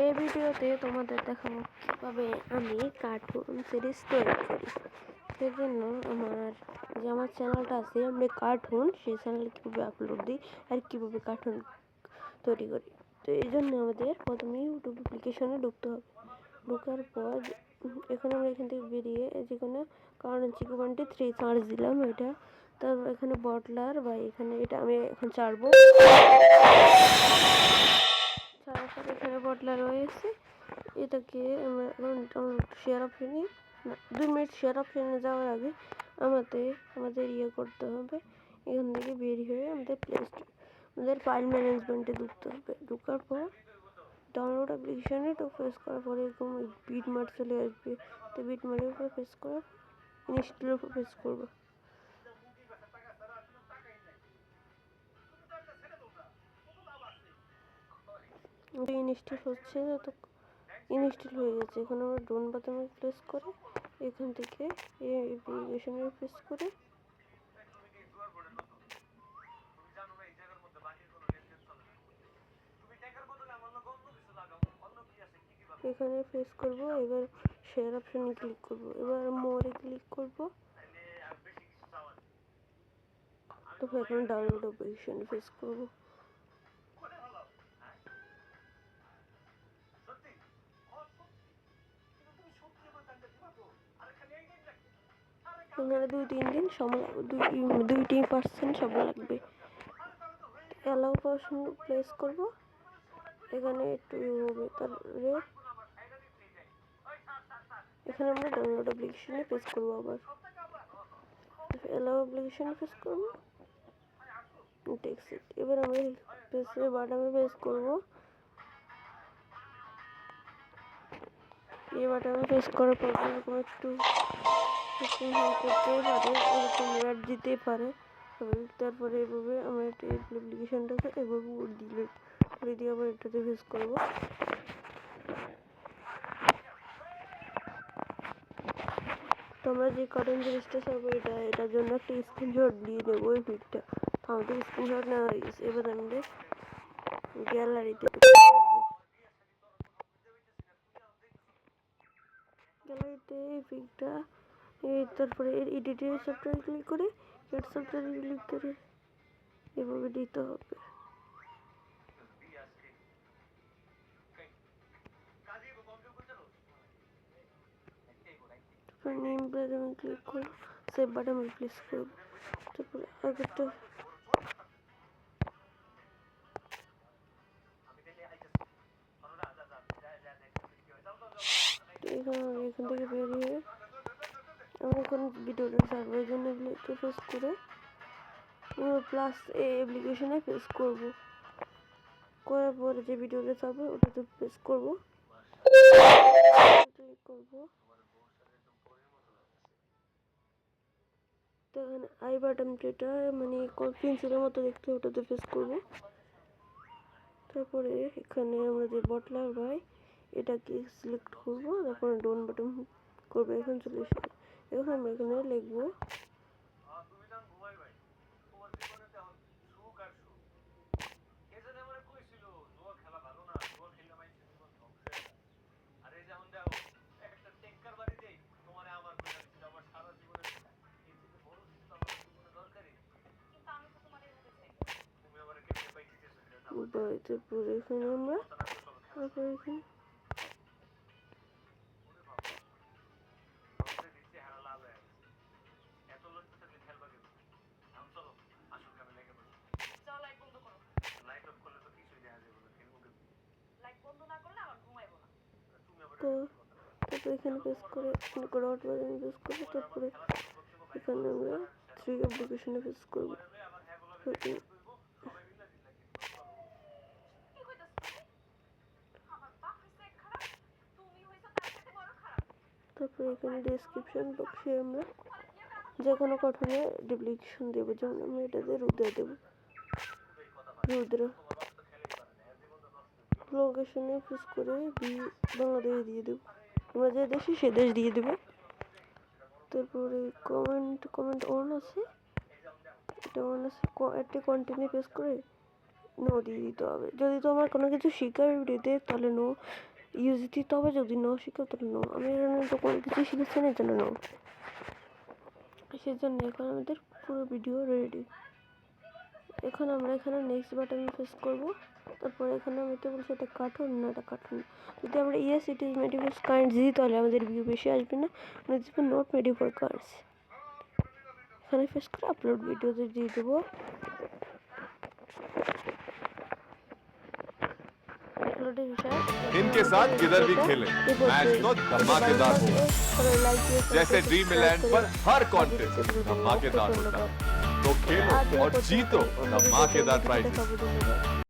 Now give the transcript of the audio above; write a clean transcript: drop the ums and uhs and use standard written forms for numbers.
এই ভিডিওতে তোমাদের দেখাবো কিভাবে আমি কার্টুন সিরিজ তৈরি করি। সেজন্য আমার চ্যানেলটা আছে আমি কার্টুন, সেই চ্যানেলে কীভাবে আপলোড দিই আর কীভাবে কার্টুন তৈরি করি। তো এই জন্য আমাদের প্রথমে ইউটিউব অ্যাপ্লিকেশনে ঢুকতে হবে। ঢোকার পর এখানে আমরা এখান থেকে বেরিয়ে যেখানে কারণ চিকু23 সার্চ দিলাম এটা, তারপর এখানে বটলার বা এখানে এটা আমি এখন ছাড়বো। এখানে বটলা রয়েছে, এটাকে আমরা শেয়ার অপশনে 2 মিনিট শেয়ার অপশনে যাওয়ার আগে আমাদের করতে হবে। এখান থেকে বের হয়ে আমাদের ফাইল ম্যানেজমেন্টে ঢুকতে হবে। ঢোকার পর ডাউনলোড অ্যাপ্লিকেশনে প্রেস করার পরে এরকম বিটমার্ট চলে আসবে। তো বিটমার্টের উপর প্রেস করে ইনস্টলের উপর প্রেস করবো। ইনস্টল হচ্ছে, তো ইনস্টল হয়ে গেছে। এখন আমরা ডোন বাটনে প্রেস করে এখান থেকে অ্যাপ্লিকেশনে প্রেস করে এখানে প্রেস করব। এবার শেয়ার অপশনে ক্লিক করব। এবার মোরে ক্লিক করব। তারপর এখানে ডাউনলোড অ্যাপ্লিকেশনে প্রেস করব। এখানে 2-3 দিন সময় 2-3% সময় লাগবে। অ্যালাউ অপশন প্রেস করব। এখানে একটু হবে, তারপরে এখানে আমরা ডাউনলোড অ্যাপ্লিকেশনে প্রেস করব। আবার অ্যালাউ অ্যাপ্লিকেশনে প্রেস করব। টেক্সট এবার আমি বাটনে প্রেস করব। এই বাটনে প্রেস করার পর এরকম একটু করতেই পারে, এরকম রেড দিতে পারে। তারপরে এভাবে আমরা একটা অ্যাপ্লিকেশনটাকে এভাবে করে দিয়ে আবার এটাতে প্রেস করব। তোমরা যে কার্টুন জিনিসটা চাইবো এটার জন্য একটা স্ক্রিনশট দিয়ে দেবো। ওই পিকটা আমাদের স্ক্রিনশট নেওয়া হয়ে গেছে। এবার আমাদের গ্যালারিতে এই পিকটা, তারপরে এডিটের সফটওয়্যার ক্লিক করে এড সফটওয়্যারে ক্লিক করে এভাবে দিতে হবে। নেম বাটনে ক্লিক করব, সেভ বাটনে প্রেস করব। তারপরে আগেরটা এখান থেকে বেরিয়ে আমরা এখন ভিডিওটা সার্ভারের জন্য প্রেস করে প্লাস অ্যাপ্লিকেশনে প্রেস করব। করার পরে যে ভিডিওটা চাপবে ওটাতে প্রেস করব। ক্লিক করব। তো এখানে আই বাটন যেটা মানে পেন্সিলের মতো দেখতে, ওটাতে প্রেস করব। তারপরে এখানে আমরা যে বটলার বাই এটাকে সিলেক্ট করব। তারপরে ডোন বাটন করবো। এখন চলে এসেছে। এখন আমরা এখানে লিখবো তারপরে এখানে আমরা এখানে তো তারপরে এখানে প্রেস করে ডট বাটনে প্রেস করবো। তারপরে এখানে আমরা 3 অ্যাপ্লিকেশনে প্রেস করবো। তারপরে এখানে ডেসক্রিপশন বক্সে আমরা যে কোনো কার্টুনে ডুপ্লিকেশন দেবো। যেমন আমি এটাতে রুদ্রা দেবো। রুদ্র লোকেশনে প্রেস করে বাংলাদেশ দিয়ে দেবো। আমরা যে দেশে সে দেশ দিয়ে দেবো। তারপরে কমেন্ট অন আছে, এটা অন আছে। একটা কন্টিনিউ প্রেস করে নো দিয়ে দিতে হবে। যদি তোমার কোনো কিছু শিখার ভিডিওতে তাহলে নো ইউজ দিতে হবে, যদি নাও শিখো তাহলে নাও। আমি তো কোনো কিছু শিখেছি না, এই জন্য নাও। সেই জন্য এখন আমাদের পুরো ভিডিও রেডি। এখন আমরা এখানে নেক্সট বাটন প্রেস করব। তারপর এখানে আমি তো বলছি এটা কার্টুন না, এটা কার্টুন। যদি আমরা yes it is made for cards দিই তাহলে আমাদের ভিউ বেশি আসবে না, যদি নট মেড ফর কার্ডস এখানে প্রেস করে আপলোড ভিডিওতে দিয়ে দেবো। इनके साथ किधर भी खेलें, मैच तो धमाकेदार होगा। जैसे ड्रीम इलैंड पर हर कंटेंट धमाकेदार होता है, तो खेलो और जीतो धमाकेदार प्राइजेस।